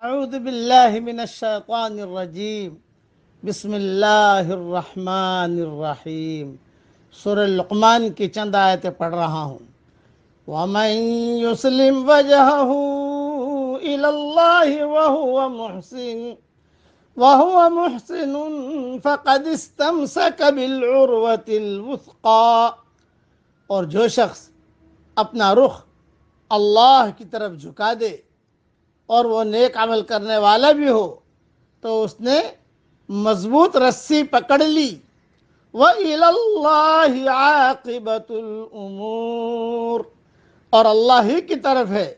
اعوذ باللہ من الشیطان الرجیم بسم اللہ الرحمن الرحیم سورہ لقمان کی چند آیتیں پڑھ رہا ہوں۔ وَمَن يُسْلِمْ وَجْهَهُ إِلَى اللَّهِ وَهُوَ مُحْسِنٌ فَقَدِ اسْتَمْسَكَ بِالْعُرْوَةِ الْوُثْقَىٰ، اور جو شخص اپنا رخ اللہ کی طرف جھکا دے اور وہ نیک عمل کرنے والا بھی ہو تو اس نے مضبوط رسی پکڑ لی۔ وَإِلَى اللَّهِ عَاقِبَةُ الْأُمُورِ، اور اللہ ہی کی طرف ہے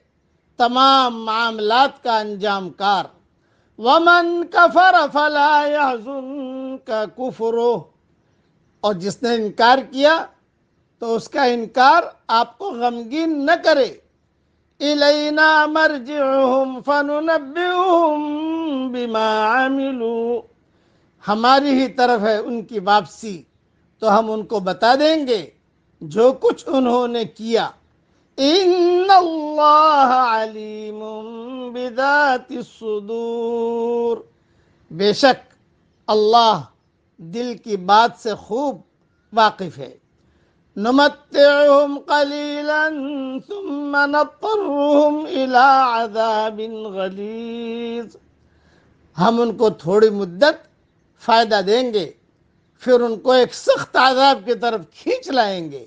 تمام معاملات کا انجام کار۔ وَمَن كَفَرَ فَلَا يَحْزُنكَ كُفْرُهُ، اور جس نے انکار کیا تو اس کا انکار آپ کو غمگین نہ کرے۔ إِلَيْنَا مَرْجِعُهُمْ فَنُنَبِّئُهُم بِمَا عَمِلُوا، ہماری ہی طرف ہے ان کی واپسی تو ہم ان کو بتا دیں گے جو کچھ انہوں نے کیا۔ إِنَّ اللَّهَ عَلِيمٌ بِذَاتِ الصُّدُورِ، بے شک اللہ دل کی بات سے خوب واقف ہے۔ نمتعهم قلیلا ثم نضطرهم الى عذاب غلیظ، ہم ان کو تھوڑی مدت فائدہ دیں گے پھر ان کو ایک سخت عذاب کی طرف کھینچ لائیں گے۔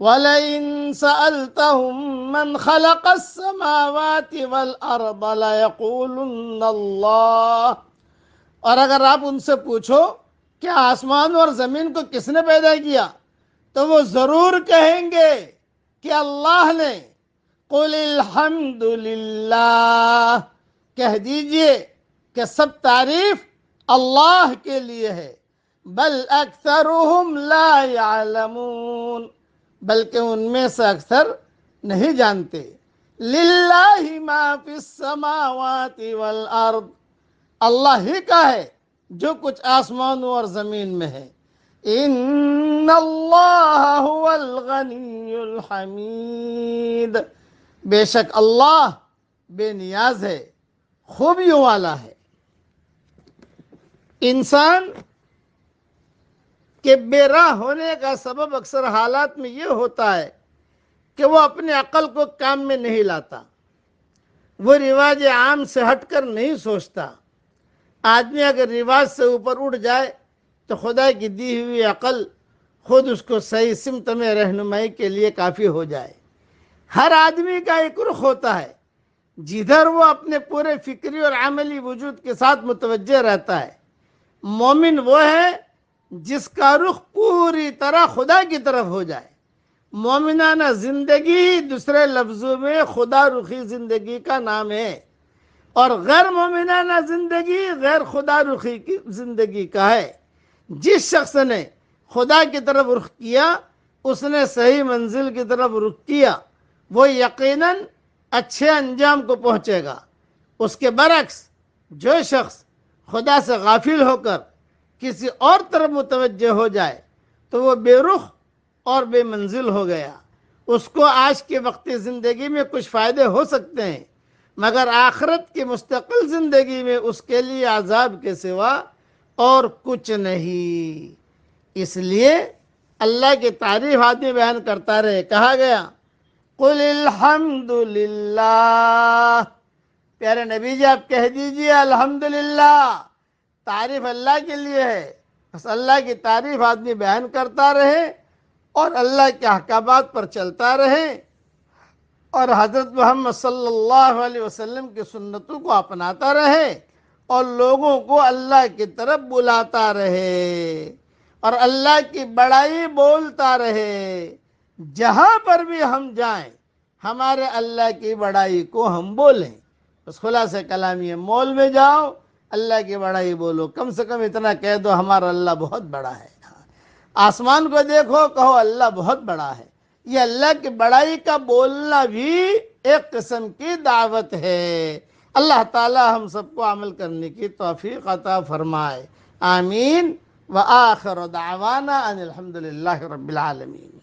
وَلَئِن سَأَلْتَهُم مَّنْ خَلَقَ السَّمَاوَاتِ وَالْأَرْضَ لَيَقُولُنَّ اللَّهُ، اور اگر آپ ان سے پوچھو کہ آسمان اور زمین کو کس نے پیدا کیا تو وہ ضرور کہیں گے کہ اللہ نے۔ قُلِ الْحَمْدُ لِلَّهِ، کہہ دیجئے کہ سب تعریف اللہ کے لیے ہے۔ بل اکثرهم لا يعلمون، بلکہ ان میں سے اکثر نہیں جانتے۔ للہ ما فی السماوات والارض، اللہ ہی کا ہے جو کچھ آسمانوں اور زمین میں ہے۔ ان اللہ هو الغنی الحمید، بے شک اللہ بے نیاز ہے، خوبیوں والا ہے۔ انسان کے بے راہ ہونے کا سبب اکثر حالات میں یہ ہوتا ہے کہ وہ اپنے عقل کو کام میں نہیں لاتا، وہ رواج عام سے ہٹ کر نہیں سوچتا۔ آدمی اگر رواج سے اوپر اٹھ جائے تو خدا کی دی ہوئی عقل خود اس کو صحیح سمت میں رہنمائی کے لیے کافی ہو جائے۔ ہر آدمی کا ایک رخ ہوتا ہے جدھر وہ اپنے پورے فکری اور عملی وجود کے ساتھ متوجہ رہتا ہے۔ مومن وہ ہے جس کا رخ پوری طرح خدا کی طرف ہو جائے۔ مومنانہ زندگی دوسرے لفظوں میں خدا رخی زندگی کا نام ہے، اور غیر مومنانہ زندگی غیر خدا رخی کی زندگی کا ہے۔ جس شخص نے خدا کی طرف رخ کیا اس نے صحیح منزل کی طرف رخ کیا، وہ یقیناً اچھے انجام کو پہنچے گا۔ اس کے برعکس جو شخص خدا سے غافل ہو کر کسی اور طرف متوجہ ہو جائے تو وہ بے رخ اور بے منزل ہو گیا۔ اس کو آج کے وقتی زندگی میں کچھ فائدے ہو سکتے ہیں، مگر آخرت کی مستقل زندگی میں اس کے لیے عذاب کے سوا اور کچھ نہیں۔ اس لیے اللہ کی تعریف آدمی بیان کرتا رہے۔ کہا گیا قُلِ الْحَمْدُ لِلَّهِ، پیارے نبی جی آپ کہہ دیجئے الحمدللہ، تعریف اللہ کے لیے ہے۔ بس اللہ کی تعریف آدمی بیان کرتا رہے اور اللہ کے احکامات پر چلتا رہے اور حضرت محمد صلی اللہ علیہ وسلم کی سنتوں کو اپناتا رہے اور لوگوں کو اللہ کی طرف بلاتا رہے اور اللہ کی بڑائی بولتا رہے۔ جہاں پر بھی ہم جائیں ہمارے اللہ کی بڑائی کو ہم بولیں۔ بس خلاصہ کلام یہ، مول میں جاؤ اللہ کی بڑائی بولو، کم سے کم اتنا کہہ دو ہمارا اللہ بہت بڑا ہے۔ آسمان کو دیکھو کہو اللہ بہت بڑا ہے۔ یہ اللہ کی بڑائی کا بولنا بھی ایک قسم کی دعوت ہے۔ اللہ تعالی ہم سب کو عمل کرنے کی توفیق عطا فرمائے، آمین۔ وآخر دعوانا ان الحمد للہ رب العالمین۔